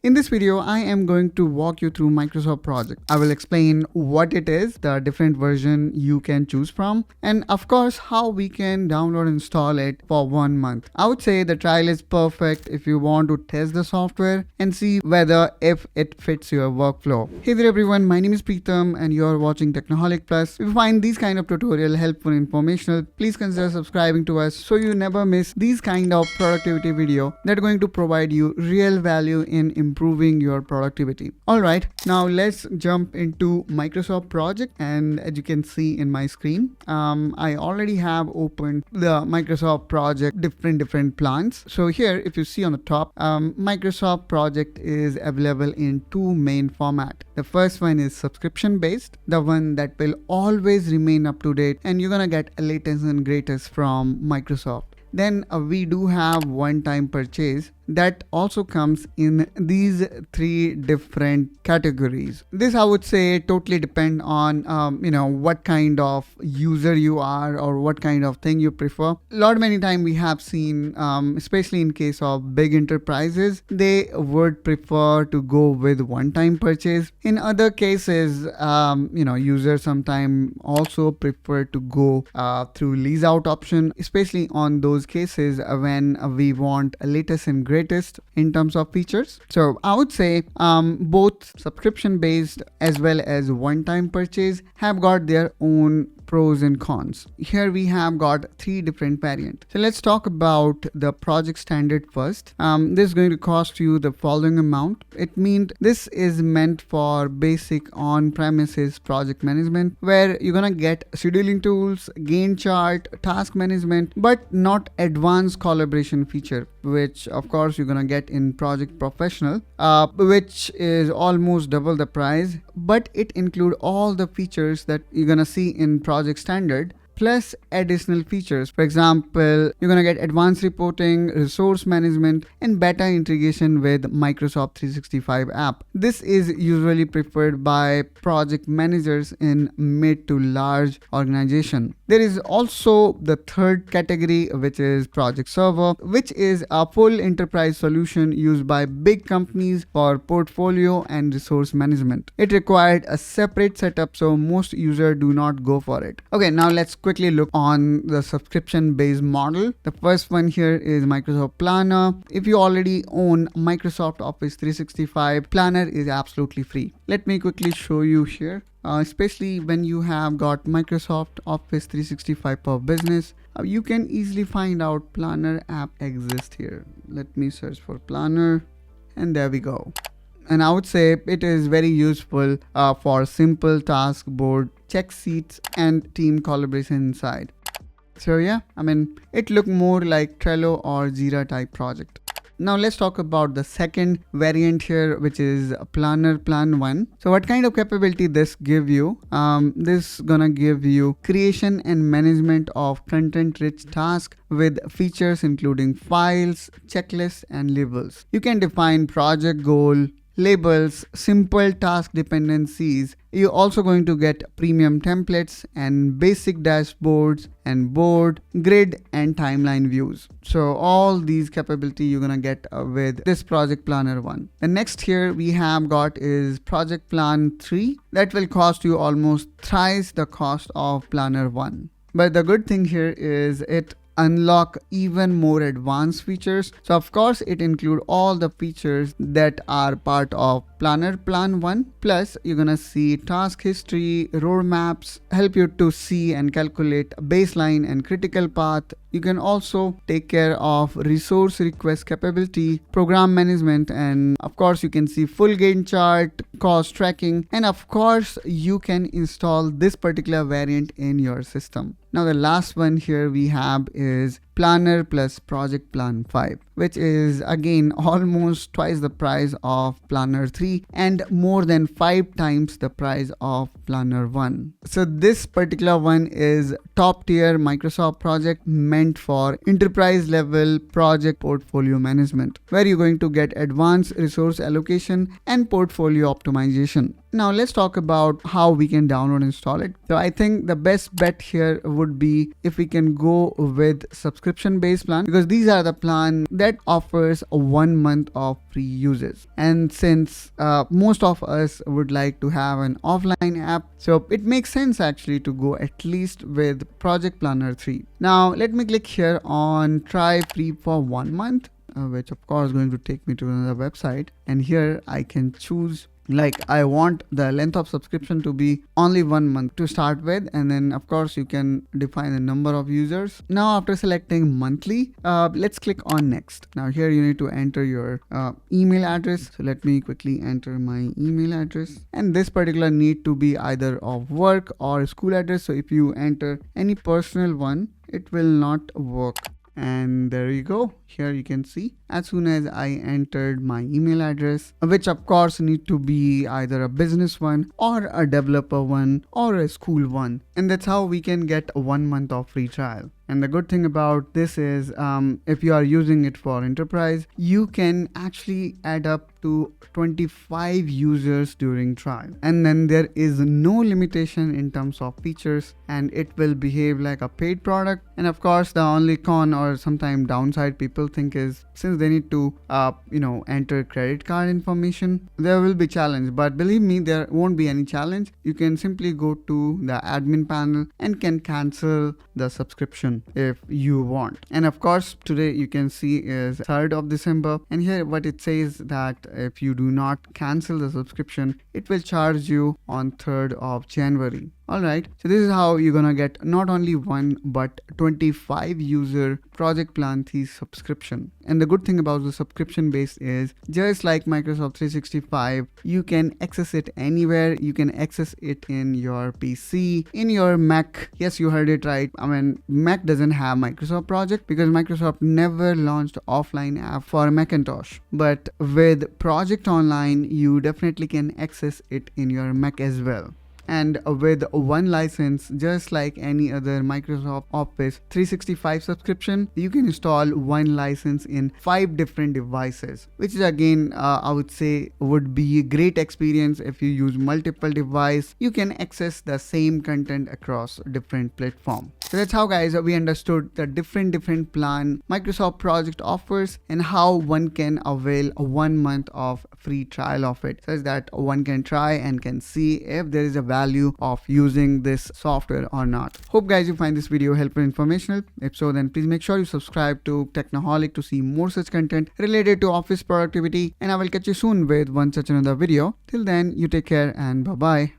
In this video, I am going to walk you through Microsoft Project. I will explain what it is, the different version you can choose from, and of course, how we can download and install it for 1 month. I would say the trial is perfect if you want to test the software and see whether if it fits your workflow. Hey there everyone, my name is Preetham and you're watching Technoholic Plus. If you find these kind of tutorial helpful and informational, please consider subscribing to us so you never miss these kind of productivity video that are going to provide you real value in improving your productivity. Alright, now let's jump into Microsoft Project, and as you can see in my screen, I already have opened the Microsoft Project different plans. So here, if you see on the top, Microsoft Project is available in two main formats. The first one is subscription based, the one that will always remain up to date and you're gonna get latest and greatest from Microsoft. Then we do have one-time purchase that also comes in these three different categories. This I would say totally depend on what kind of user you are or what kind of thing you prefer. Many times we have seen, especially in case of big enterprises, they would prefer to go with one-time purchase. In other cases, users sometimes also prefer to go through lease out option, especially on those cases when we want a latest and greatest in terms of features. So I would say both subscription based as well as one-time purchase have got their own pros and cons. Here we have got three different variants. So let's talk about the project standard first. This is going to cost you the following amount. It means this is meant for basic on-premises project management, where you're gonna get scheduling tools, Gantt chart, task management, but not advanced collaboration feature, which of course you're gonna get in Project Professional, which is almost double the price, but it includes all the features that you're gonna see in Project Standard plus additional features. For example, you're gonna get advanced reporting, resource management, and better integration with Microsoft 365 app. This is usually preferred by project managers in mid to large organization. There is also the third category, which is Project Server, which is a full enterprise solution used by big companies for portfolio and resource management. It required a separate setup, so most users do not go for it. Okay, now let's quickly look on the subscription based model. The first one here is Microsoft Planner. If you already own Microsoft Office 365, Planner is absolutely free. Let me quickly show you here. Especially when you have got Microsoft Office 365 for Business, you can easily find out Planner app exists here. Let me search for Planner, and there we go. And I would say it is very useful for simple task board, check sheets, and team collaboration inside. So yeah, it looked more like Trello or Jira type project. Now let's talk about the second variant here, which is Planner Plan 1. So what kind of capability this give you? This gonna give you creation and management of content rich tasks with features including files, checklists, and labels. You can define project goal, labels, simple task dependencies. You're also going to get premium templates and basic dashboards and board, grid, and timeline views. So all these capability you're gonna get with this Project Planner 1. The next here we have got is Project Plan 3. That will cost you almost thrice the cost of Planner 1. But the good thing here is it unlock even more advanced features. So of course it include all the features that are part of Planner Plan 1. Plus you're gonna see task history, roadmaps, help you to see and calculate baseline and critical path. You can also take care of resource request capability, program management, and of course you can see full Gantt chart, cost tracking, and of course you can install this particular variant in your system. Now the last one here we have is Planner plus Project Plan 5, which is again almost twice the price of Planner 3 and more than 5 times the price of Planner 1. So this particular one is top tier Microsoft project meant for enterprise level project portfolio management, where you're going to get advanced resource allocation and portfolio optimization. Now let's talk about how we can download and install it. So I think the best bet here would be if we can go with subscription based plan, because these are the plan that offers a 1 month of free uses. And since most of us would like to have an offline app, so it makes sense actually to go at least with Project Planner 3. Now let me click here on try free for 1 month, which of course is going to take me to another website, and here I can choose, like, I want the length of subscription to be only 1 month to start with, and then of course you can define the number of users. Now after selecting monthly, let's click on next. Now here you need to enter your email address. So let me quickly enter my email address, and this particular need to be either of work or school address. So if you enter any personal one, it will not work. And there you go. Here you can see as soon as I entered my email address, which of course need to be either a business one or a developer one or a school one, and that's how we can get a 1 month of free trial. And the good thing about this is if you are using it for enterprise, you can actually add up to 25 users during trial, and then there is no limitation in terms of features, and it will behave like a paid product. And of course the only con or sometimes downside people think is, since they need to enter credit card information, there will be challenge. But believe me, there won't be any challenge. You can simply go to the admin panel and can cancel the subscription if you want. And of course today you can see is 3rd of December, and here what it says that if you do not cancel the subscription, it will charge you on 3rd of January. Alright, so this is how you're gonna get not only 1 but 25 user Project Plan 3 subscription. And the good thing about the subscription base is, just like Microsoft 365, you can access it anywhere. You can access it in your PC, in your Mac. Yes, you heard it right. I mean, Mac doesn't have Microsoft Project because Microsoft never launched offline app for Macintosh. But with Project Online, you definitely can access it in your Mac as well. And with one license, just like any other Microsoft Office 365 subscription, you can install one license in 5 different devices, which is again I would say would be a great experience. If you use multiple devices, you can access the same content across different platforms. So that's how, guys, we understood the different plan Microsoft Project offers and how one can avail a 1 month of free trial of it, such that one can try and can see if there is a value of using this software or not. Hope, guys, you find this video helpful and informational. If so, then please make sure you subscribe to Technoholic to see more such content related to office productivity, and I will catch you soon with one such another video. Till then, you take care and bye bye.